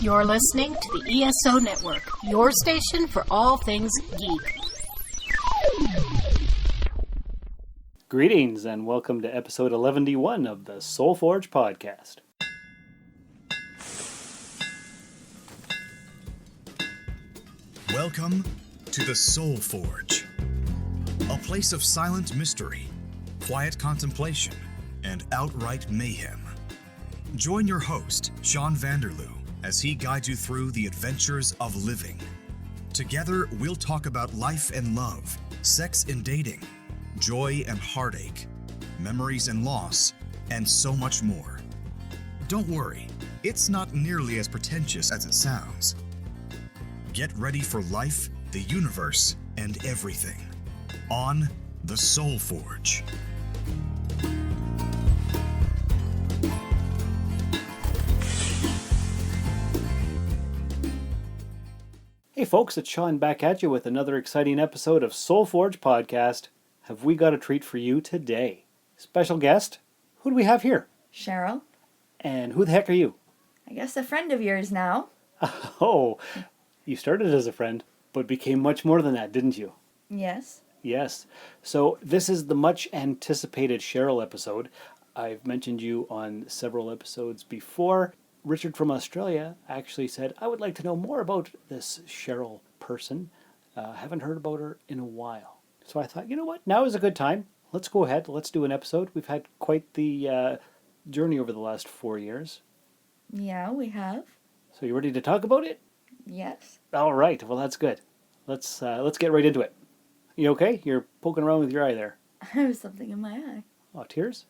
You're listening to the ESO Network, your station for all things geek. Greetings and welcome to episode 11D1 of the Soul Forge podcast. Welcome to the Soul Forge, a place of silent mystery, quiet contemplation, and outright mayhem. Join your host, Shawn Vanderloo, as he guides you through the adventures of living. Together, we'll talk about life and love, sex and dating, joy and heartache, memories and loss, and so much more. Don't worry, it's not nearly as pretentious as it sounds. Get ready for life, the universe, and everything on the Soul Forge. Hey folks, it's Shawn back at you with another exciting episode of Soul Forge podcast. Have we got a treat for you today? Special guest? Who do we have here? Cheryl. And who the heck are you? I guess a friend of yours now. Oh, you started as a friend, but became much more than that, didn't you? Yes. Yes. So this is the much anticipated Cheryl episode. I've mentioned you on several episodes before. Richard from Australia actually said, I would like to know more about this Cheryl person. Haven't heard about her in a while. So I thought, you know what? Now is a good time. Let's go ahead. Let's do an episode. We've had quite the journey over the last 4 years. Yeah, we have. So you ready to talk about it? Yes. All right. Well, that's good. Let's get right into it. You okay? You're poking around with your eye there. I have something in my eye. Oh, tears?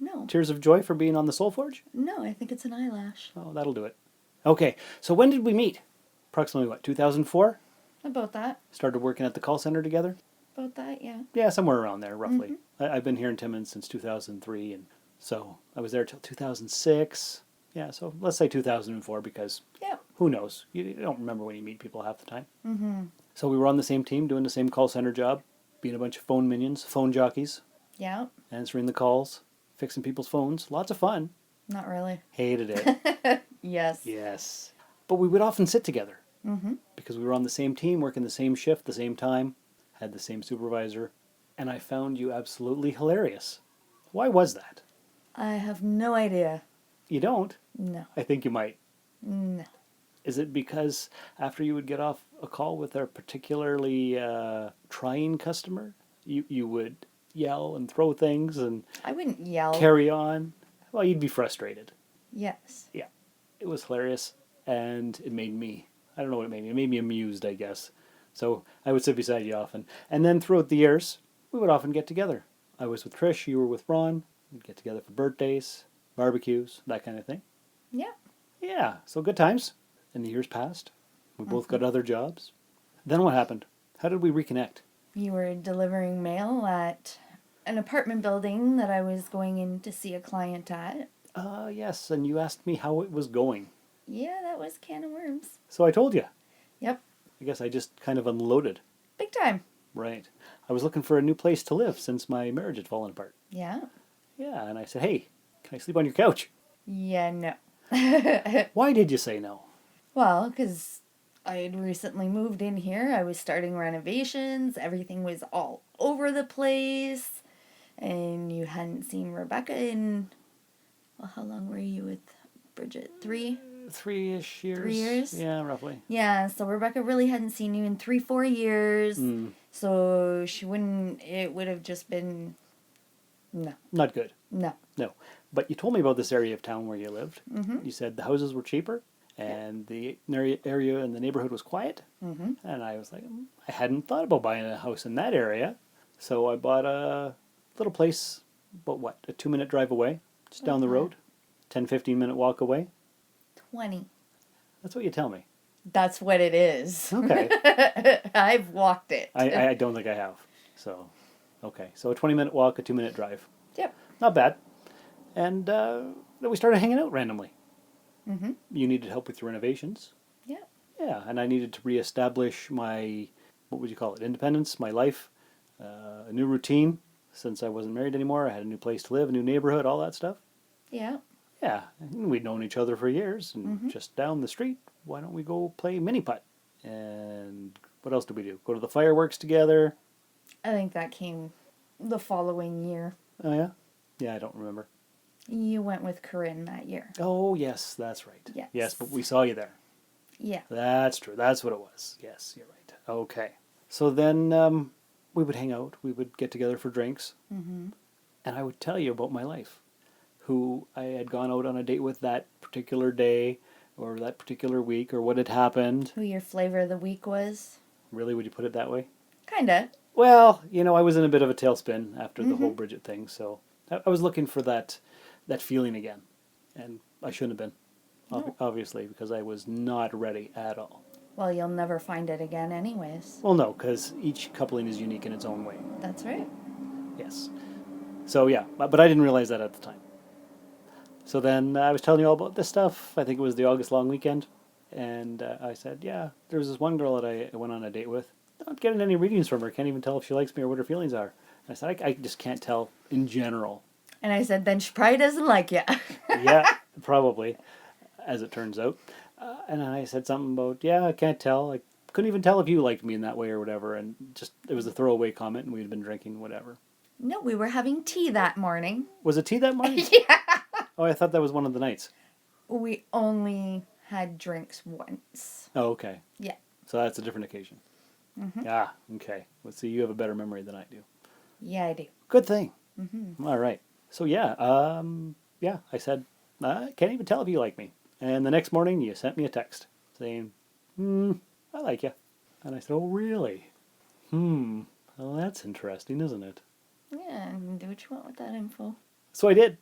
No. Tears of joy for being on the Soul Forge? No, I think it's an eyelash. Oh, that'll do it. Okay. So when did we meet? Approximately what, 2004? About that. Started working at the call center together? About that, yeah. Yeah, somewhere around there, roughly. Mm-hmm. I've been here in Timmins since 2003, and so I was there till 2006. Yeah, so let's say 2004 because Yeah. who knows? You don't remember when you meet people half the time. Mm-hmm. So we were on the same team, doing the same call center job, being a bunch of phone minions, phone jockeys, Yeah. answering the calls, fixing people's phones. Lots of fun. Not really. Hated it. Yes. Yes. But we would often sit together Mm-hmm. because we were on the same team, working the same shift, the same time, had the same supervisor, and I found you absolutely hilarious. Why was that? I have no idea. You don't? No. I think you might. No. Is it because after you would get off a call with a particularly trying customer, you would yell and throw things and I wouldn't yell. carry on? Well, you'd be frustrated. Yes. Yeah. It was hilarious, and it made me, I don't know what it made me. It made me amused, I guess. So I would sit beside you often. And then throughout the years, we would often get together. I was with Trish, you were with Ron. We'd get together for birthdays, barbecues, that kind of thing. Yeah. Yeah, so good times. And the years passed. We both got other jobs. Then what happened? How did we reconnect? You were delivering mail at an apartment building that I was going in to see a client at. Yes, and you asked me how it was going. Yeah, that was can of worms. So I told you. Yep. I guess I just kind of unloaded. Big time. Right. I was looking for a new place to live since my marriage had fallen apart. Yeah. Yeah, and I said, hey, can I sleep on your couch? Yeah, no. Why did you say no? Well, because I had recently moved in here. I was starting renovations. Everything was all over the place. And you hadn't seen Rebecca in... Well, how long were you with Bridget? 3? 3-ish years. 3 years? Yeah, roughly. Yeah, so Rebecca really hadn't seen you in 3-4 years. So she wouldn't... It would have just been... No. Not good. No. No. But you told me about this area of town where you lived. Mm-hmm. You said the houses were cheaper and the area in the neighborhood was quiet. Mm-hmm. And I was like, I hadn't thought about buying a house in that area. So I bought a little place, about a 2-minute drive away, just down the road, 10-15-minute walk away. 20. That's what you tell me. That's what it is. Okay. I've walked it. I don't think I have. So, okay. So a 20-minute walk, a 2-minute drive. Yep. Not bad. And then we started hanging out randomly. Mm-hmm. You needed help with your renovations. Yeah. Yeah, and I needed to reestablish my, what would you call it, independence, my life, a new routine. Since I wasn't married anymore, I had a new place to live, a new neighborhood, all that stuff. Yeah. Yeah, we'd known each other for years, and just down the street, why don't we go play mini putt? And what else did we do? Go to the fireworks together? I think that came the following year. Oh, yeah? Yeah, I don't remember. You went with Corinne that year. Oh, yes, that's right. Yes. Yes, but we saw you there. Yeah. That's true. That's what it was. Yes, you're right. Okay. So then we would hang out. We would get together for drinks. Mm-hmm. And I would tell you about my life. Who I had gone out on a date with that particular day or that particular week or what had happened. Who your flavor of the week was. Really? Would you put it that way? Kinda. Well, I was in a bit of a tailspin after the whole Bridget thing. So I was looking for that feeling again. And I shouldn't have been, obviously, because I was not ready at all. Well, you'll never find it again anyways. Well, no, because each coupling is unique in its own way. That's right. Yes. So, yeah, but I didn't realize that at the time. So then I was telling you all about this stuff. I think it was the August long weekend. And I said, yeah, there was this one girl that I went on a date with. Not getting any readings from her. Can't even tell if she likes me or what her feelings are. And I said, I just can't tell in general. And I said, then she probably doesn't like you. Yeah, probably, as it turns out. And I said something about, yeah, I can't tell. I couldn't even tell if you liked me in that way or whatever. And just, it was a throwaway comment and we'd been drinking, whatever. No, we were having tea that morning. Was it tea that morning? Yeah. Oh, I thought that was one of the nights. We only had drinks once. Oh, okay. Yeah. So that's a different occasion. Mm-hmm. Ah, okay. Well, see, you have a better memory than I do. Yeah, I do. Good thing. Mm-hmm. All right. So, yeah, I said, I can't even tell if you like me. And the next morning, you sent me a text saying, I like you. And I said, oh, really? Well, that's interesting, isn't it? Yeah, do what you want with that info. So I did.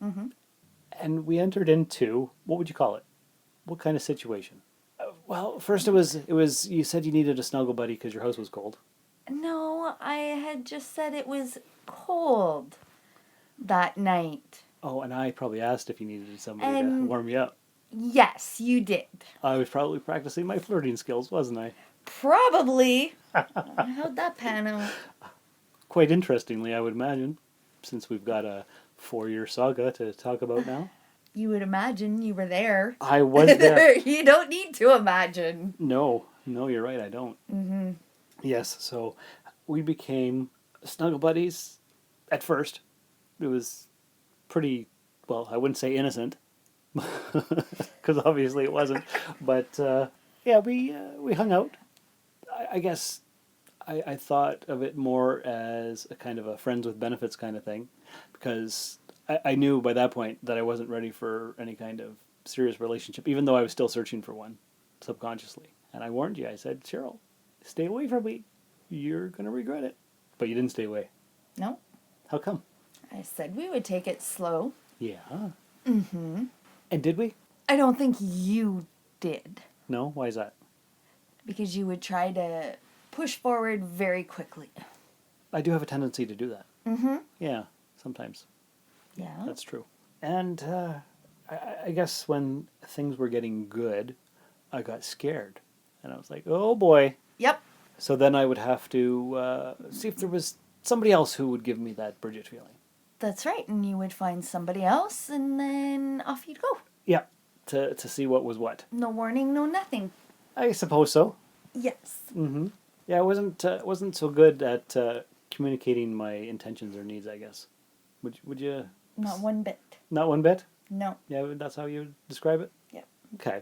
Mm-hmm. And we entered into, what would you call it? What kind of situation? Well, first it was, you said you needed a snuggle buddy because your house was cold. No, I had just said it was cold that night. Oh, and I probably asked if you needed somebody to warm you up. Yes, you did. I was probably practicing my flirting skills, wasn't I? Probably. How'd that pan out? Quite interestingly, I would imagine, since we've got a 4-year saga to talk about now. You would imagine you were there. I was there. You don't need to imagine. No, you're right, I don't. Mm-hmm. Yes, so we became snuggle buddies at first. It was pretty, well, I wouldn't say innocent, because obviously it wasn't. But, yeah, we hung out. I guess I thought of it more as a kind of a friends with benefits kind of thing, because I knew by that point that I wasn't ready for any kind of serious relationship, even though I was still searching for one, subconsciously. And I warned you. I said, Cheryl, stay away from me. You're going to regret it. But you didn't stay away. No. How come? I said we would take it slow. Yeah. Mm-hmm. And did we? I don't think you did. No? Why is that? Because you would try to push forward very quickly. I do have a tendency to do that. Mm-hmm. Yeah, sometimes. Yeah. That's true. And I guess when things were getting good, I got scared. And I was like, oh boy. Yep. So then I would have to see if there was somebody else who would give me that Bridget feeling. That's right. And you would find somebody else and then off you'd go. Yeah, to see what was what. No warning, no nothing. I suppose so. Yes. Mm-hmm. Yeah, I wasn't so good at communicating my intentions or needs, I guess. Would you? Not one bit. Not one bit? No. Yeah, that's how you describe it? Yep. Okay.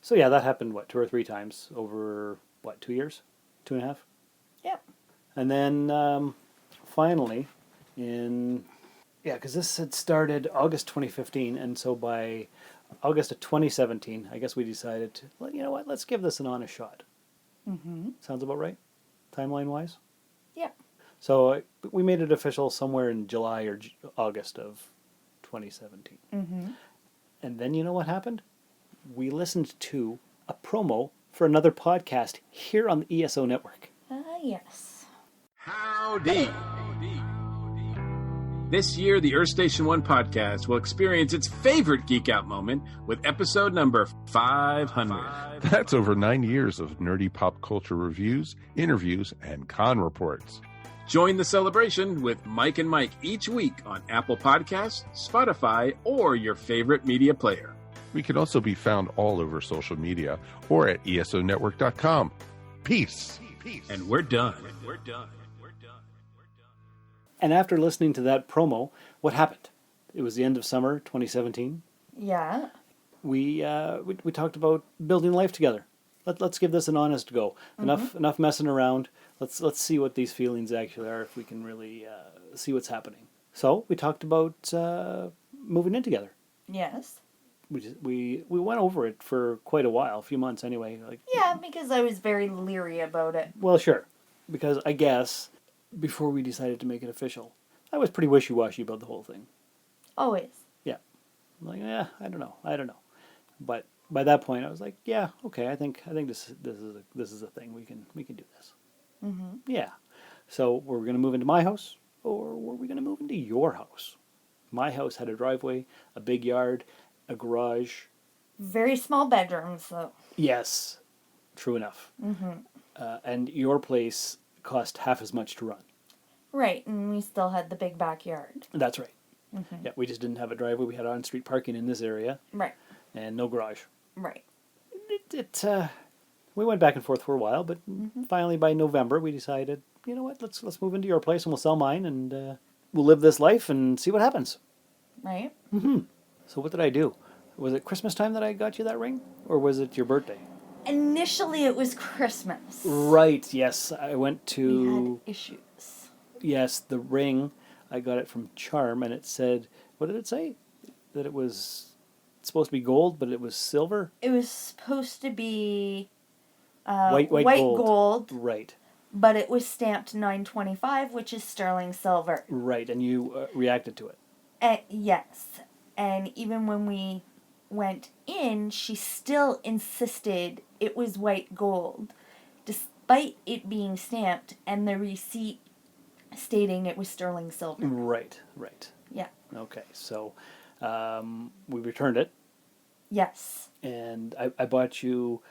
So yeah, that happened, 2 or 3 times over, 2 years? 2.5? Yep. And then finally because this had started August 2015, and so by August of 2017, I guess we decided, well, you know what, let's give this an honest shot. Mm-hmm. Sounds about right? Timeline-wise? Yep. So we made it official somewhere in July or August of 2017. Mm-hmm. And then you know what happened? We listened to a promo for another podcast here on the ESO network. Yes. Howdy. This year, the Earth Station 1 podcast will experience its favorite Geek Out moment with episode number 500. That's over 9 years of nerdy pop culture reviews, interviews, and con reports. Join the celebration with Mike and Mike each week on Apple Podcasts, Spotify, or your favorite media player. We can also be found all over social media or at esonetwork.com. Peace. And we're done. And after listening to that promo, what happened? It was the end of summer 2017. Yeah. We talked about building life together. Let's give this an honest go. Enough messing around. Let's see what these feelings actually are, if we can really see what's happening. So we talked about moving in together. Yes. We went over it for quite a while, a few months anyway. Yeah, because I was very leery about it. Well, sure, because I guess before we decided to make it official, I was pretty wishy-washy about the whole thing. Always. Yeah, like I don't know, but by that point I was like, yeah, okay, I think this is a thing, we can do this. Mm-hmm. Yeah, so were we going to move into my house, or were we going to move into your house? My house had a driveway, a big yard, a garage. Very small bedrooms, though. Yes, true enough. Mm-hmm. And your place cost half as much to run. Right, and we still had the big backyard. That's right. Mm-hmm. Yeah, we just didn't have a driveway. We had on-street parking in this area. Right. And no garage. Right. We went back and forth for a while, but finally by November we decided, you know what, let's move into your place and we'll sell mine and we'll live this life and see what happens. Right. Mm-hmm. So what did I do? Was it Christmas time that I got you that ring? Or was it your birthday? Initially it was Christmas. Right, yes. I went to... We had issues. Yes, the ring, I got it from Charm, and it said, what did it say? That it was supposed to be gold, but it was silver? It was supposed to be White gold. Right. But it was stamped 925, which is sterling silver. Right, and you reacted to it. Yes. And even when we went in, she still insisted it was white gold, despite it being stamped and the receipt stating it was sterling silver. Right. Yeah. Okay, so we returned it. Yes. And I bought you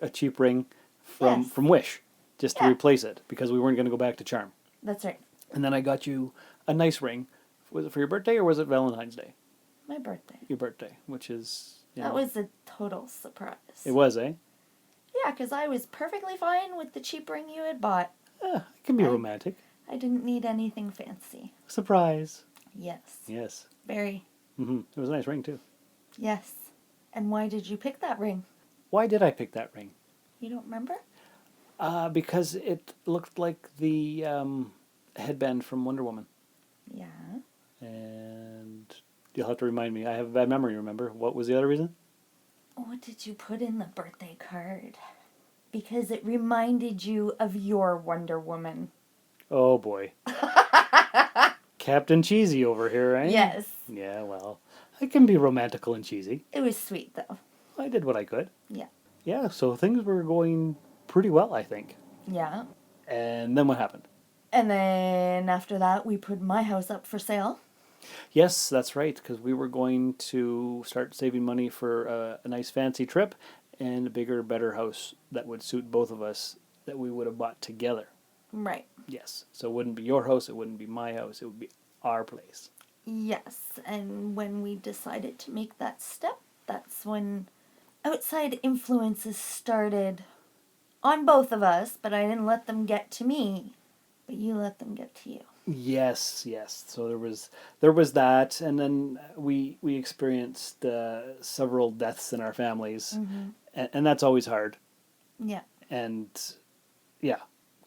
a cheap ring from Wish, just to replace it, because we weren't going to go back to Charm. That's right. And then I got you a nice ring. Was it for your birthday or was it Valentine's Day? My birthday. Your birthday, which is... That was a total surprise. It was, eh? Yeah, because I was perfectly fine with the cheap ring you had bought. It can be romantic. I didn't need anything fancy. Surprise. Yes. Yes. Very. Mm-hmm. It was a nice ring, too. Yes. And why did you pick that ring? Why did I pick that ring? You don't remember? Because it looked like the headband from Wonder Woman. Yeah. And you'll have to remind me. I have a bad memory, remember? What was the other reason? What did you put in the birthday card? Because it reminded you of your Wonder Woman. Oh, boy. Captain Cheesy over here, eh? Yes. Yeah, well, I can be romantical and cheesy. It was sweet, though. I did what I could. Yeah. Yeah, so things were going pretty well, I think. Yeah. And then what happened? And then after that, we put my house up for sale. Yes, that's right, because we were going to start saving money for a nice fancy trip and a bigger, better house that would suit both of us that we would have bought together. Right. Yes, so it wouldn't be your house, it wouldn't be my house, it would be our place. Yes, and when we decided to make that step, that's when outside influences started on both of us, but I didn't let them get to me, but you let them get to you. Yes. So there was that, and then we experienced several deaths in our families, and that's always hard. Yeah. And yeah,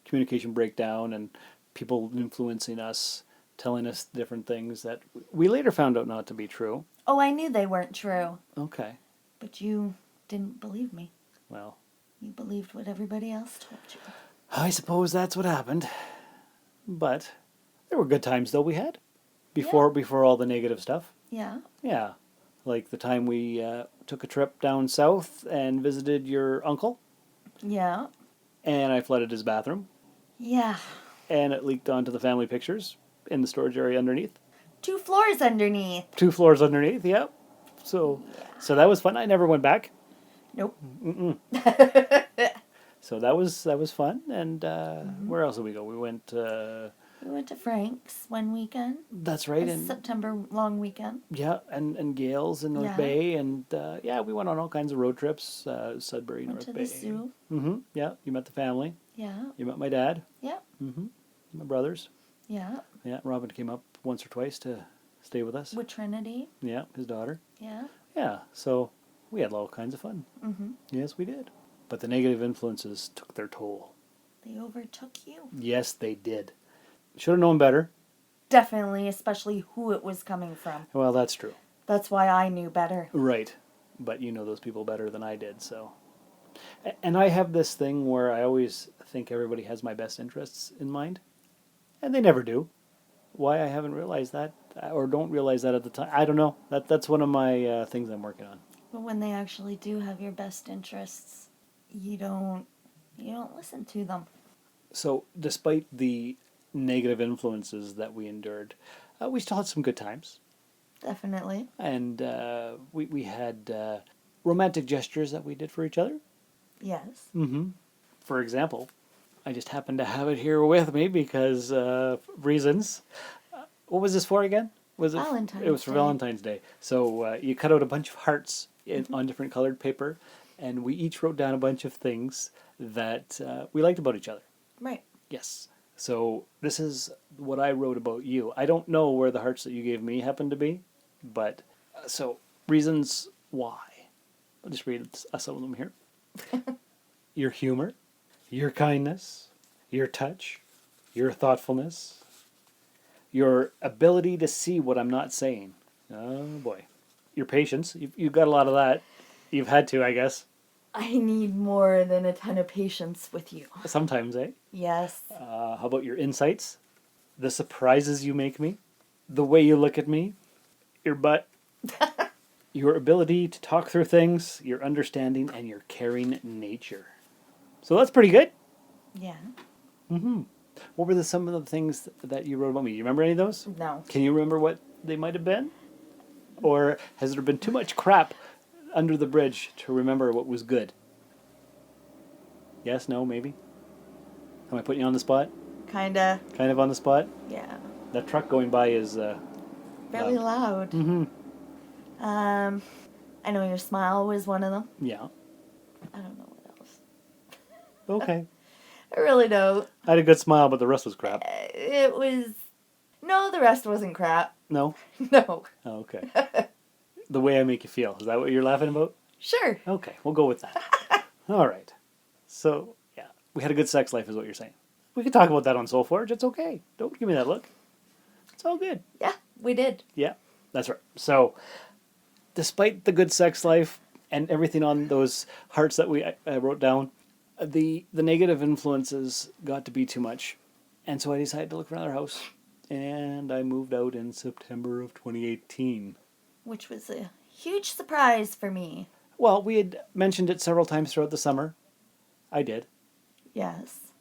communication breakdown and people influencing us, telling us different things that we later found out not to be true. Oh, I knew they weren't true. Okay. But you didn't believe me. Well, You believed what everybody else told you. I suppose that's what happened. But there were good times, though, we had. Before all the negative stuff. Yeah. Yeah. Like the time we took a trip down south and visited your uncle. Yeah. And I flooded his bathroom. Yeah. And it leaked onto the family pictures in the storage area underneath. 2 floors underneath. 2 floors underneath, yep. So that was fun. I never went back. Nope. So that was fun. And where else did we go? We went. We went to Frank's one weekend. That's right. A And September long weekend. yeah, and Gales in North Yeah. Bay, and we went on all kinds of road trips. Sudbury, Went North to Bay. the zoo. Mm-hmm. Yeah, you met the family. Yeah. You met my dad. Yeah. Mm-hmm. My brothers. Yeah. Yeah, Robin came up once or twice to stay with us. With Trinity. Yeah, his daughter. Yeah. Yeah, so we had all kinds of fun. Mm-hmm. Yes, we did. But the negative influences took their toll. They overtook you. Yes, they did. Should have known better. Definitely, especially who it was coming from. Well, that's true. That's why I knew better. Right. But you know those people better than I did, so. And I have this thing where I always think everybody has my best interests in mind. And they never do. Why I haven't realized that, or don't realize that at the time, I don't know. That's one of my things I'm working on. But when they actually do have your best interests, you don't listen to them. So, despite the negative influences that we endured, we still had some good times. Definitely. And we had romantic gestures that we did for each other. Yes. Mm-hmm. For example, I just happened to have it here with me because reasons. What was this for again? Was it? Valentine's It was for Day. Valentine's Day. So you cut out a bunch of hearts on different colored paper, and we each wrote down a bunch of things that we liked about each other. Right. Yes. So this is what I wrote about you. I don't know where the hearts that you gave me happened to be, but so reasons why. I'll just read some of them here. Your humor, your kindness, your touch, your thoughtfulness, your ability to see what I'm not saying. Oh boy. Your patience. You've got a lot of that. You've had to, I guess. I need more than a ton of patience with you. Sometimes, eh? Yes. How about your insights? The surprises you make me? The way you look at me? Your butt? Your ability to talk through things? Your understanding and your caring nature. So that's pretty good. Yeah. Mm-hmm. What were some of the things that you wrote about me? You remember any of those? No. Can you remember what they might have been? Or has there been too much crap under the bridge to remember what was good? Yes, no, maybe? Am I putting you on the spot? Kinda. Kind of on the spot? Yeah. That truck going by is Very loud. Mm-hmm. I know your smile was one of them. Yeah. I don't know what else. Okay. I really don't. I had a good smile, but the rest was crap. It was... No, the rest wasn't crap. No? No. Oh, okay. The way I make you feel. Is that what you're laughing about? Sure. Okay, we'll go with that. All right. So, yeah, we had a good sex life is what you're saying. We can talk about that on Soul Forge. It's okay. Don't give me that look. It's all good. Yeah, we did. Yeah, that's right. So, despite the good sex life and everything on those hearts that I wrote down, the negative influences got to be too much. And so I decided to look for another house. And I moved out in September of 2018. Which was a huge surprise for me. Well, we had mentioned it several times throughout the summer. I did. Yes.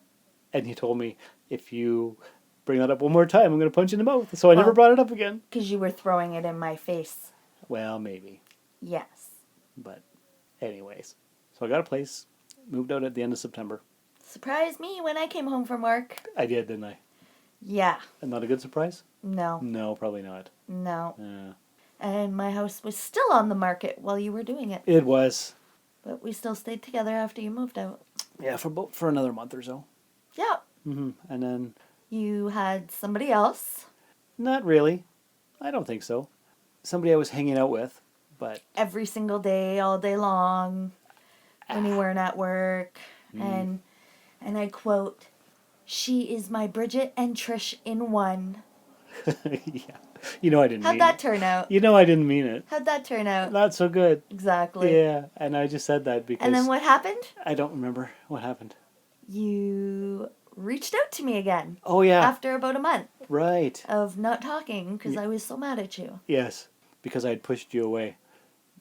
And you told me, if you bring that up one more time, I'm going to punch you in the mouth. So I never brought it up again. Because you were throwing it in my face. Well, maybe. Yes. But anyways. So I got a place. Moved out at the end of September. Surprised me when I came home from work. I did, didn't I? Yeah. And not a good surprise? No. No, probably not. No. Yeah. And my house was still on the market while you were doing it. It was. But we still stayed together after you moved out. Yeah, for another month or so. Yeah. Mm-hmm. And then... You had somebody else. Not really. I don't think so. Somebody I was hanging out with, but... Every single day, all day long, when you weren't at work. And I quote, "She is my Bridget and Trish in one." Yeah. You know I didn't mean How'd that it. turn out? You know I didn't mean it. How'd that turn out? Not so good. Exactly. Yeah, and I just said that because... And then what happened? I don't remember what happened. You reached out to me again. Oh, yeah. After about a month Right. of not talking because I was so mad at you. Yes, because I had pushed you away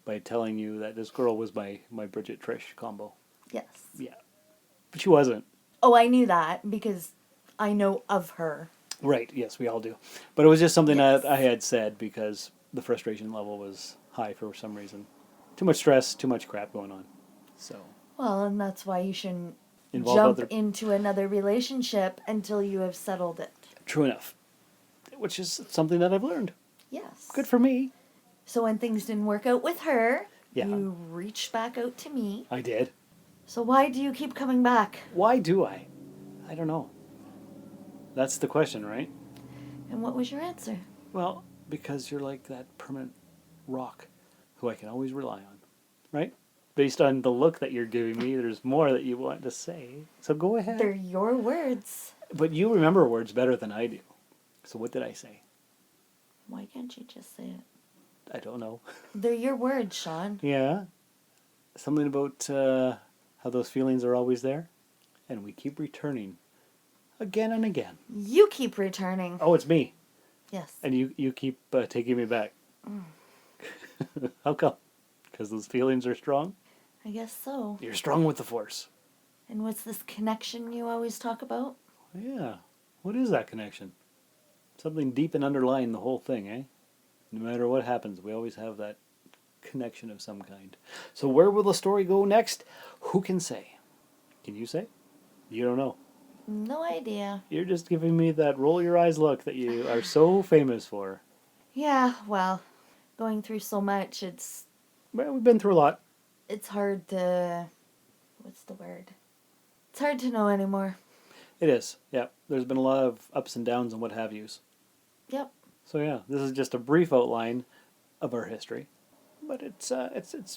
by telling you that this girl was my Bridget Trish combo. Yes. Yeah. But she wasn't. Oh, I knew that because I know of her. Right, yes, we all do. But it was just something Yes. that I had said because the frustration level was high for some reason. Too much stress, too much crap going on. So, Well, and that's why you shouldn't involve jump into another relationship until you have settled it. True enough. Which is something that I've learned. Yes. Good for me. So when things didn't work out with her, Yeah. you reached back out to me. I did. So why do you keep coming back? Why do I? I don't know. That's the question, right? And what was your answer? Well, because you're like that permanent rock who I can always rely on, right? Based on the look that you're giving me, there's more that you want to say. So go ahead. They're your words. But you remember words better than I do. So what did I say? Why can't you just say it? I don't know. They're your words, Shawn. Yeah. Something about how those feelings are always there. And we keep returning again and again. You keep returning. Oh, it's me. Yes. And you keep taking me back. How come? Because those feelings are strong? I guess so. You're strong with the force. And what's this connection you always talk about? Yeah. What is that connection? Something deep and underlying the whole thing, eh? No matter what happens, we always have that connection of some kind. So where will the story go next? Who can say? Can you say? You don't know. No idea. You're just giving me that roll your eyes look that you are so famous for. Yeah, well, going through so much, Well, we've been through a lot. it's hard to... What's the word? It's hard to know anymore. It is, yeah. There's been a lot of ups and downs and what have yous. Yep. So yeah, this is just a brief outline of our history. But it's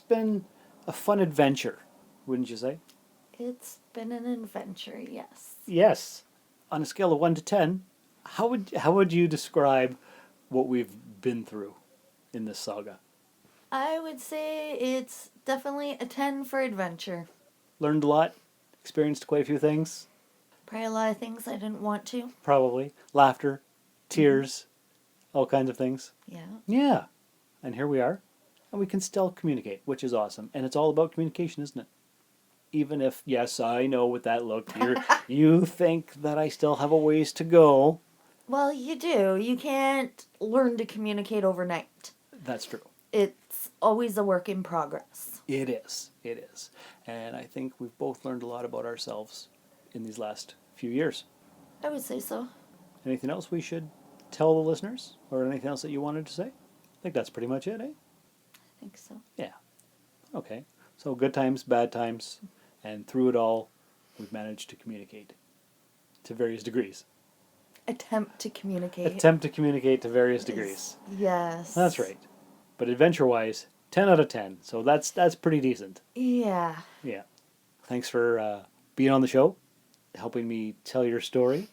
been a fun adventure, wouldn't you say? It's been an adventure, yes. Yes. On a scale of 1 to 10, how would you describe what we've been through in this saga? I would say it's definitely a 10 for adventure. Learned a lot, experienced quite a few things, Probably a lot of things I didn't want to. probably. Laughter, tears, all kinds of things. Yeah. Yeah. And here we are. And we can still communicate, which is awesome. And it's all about communication, isn't it? Even if, yes, I know with that look, you think that I still have a ways to go. Well, you do. You can't learn to communicate overnight. That's true. It's always a work in progress. It is. It is. And I think we've both learned a lot about ourselves in these last few years. I would say so. Anything else we should tell the listeners? Or anything else that you wanted to say? I think that's pretty much it, eh? I think so. Yeah. Okay. So good times, bad times, and through it all, we've managed to communicate to various degrees. Attempt to communicate. Attempt to communicate to various degrees. Yes. That's right. But adventure-wise, 10 out of 10. So that's pretty decent. Yeah. Yeah. Thanks for being on the show, helping me tell your story.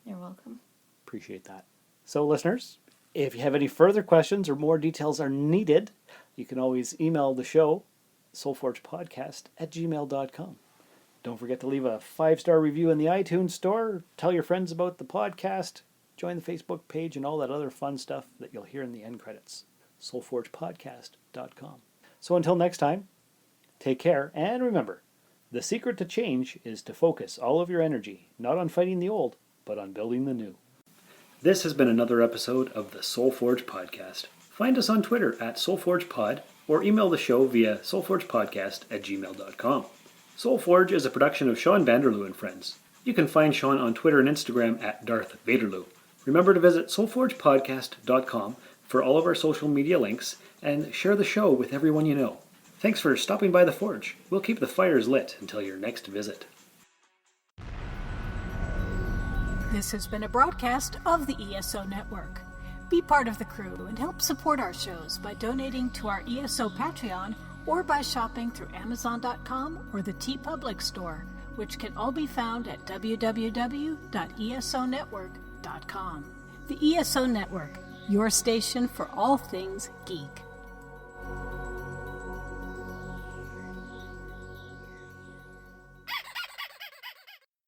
You're welcome. Appreciate that. So, listeners, if you have any further questions or more details are needed, you can always email the show, soulforgepodcast@gmail.com. Don't forget to leave a 5-star review in the iTunes store. Tell your friends about the podcast. Join the Facebook page and all that other fun stuff that you'll hear in the end credits. soulforgepodcast.com. So until next time, take care, and remember, the secret to change is to focus all of your energy, not on fighting the old, but on building the new. This has been another episode of the SoulForge Podcast. Find us on Twitter @SoulForgePod or email the show via soulforgepodcast@gmail.com. SoulForge is a production of Shawn Vanderloo and Friends. You can find Shawn on Twitter and Instagram @DarthVaderloo. Remember to visit soulforgepodcast.com for all of our social media links and share the show with everyone you know. Thanks for stopping by the Forge. We'll keep the fires lit until your next visit. This has been a broadcast of the ESO Network. Be part of the crew and help support our shows by donating to our ESO Patreon or by shopping through Amazon.com or the TeePublic store, which can all be found at www.esonetwork.com. The ESO Network, your station for all things geek.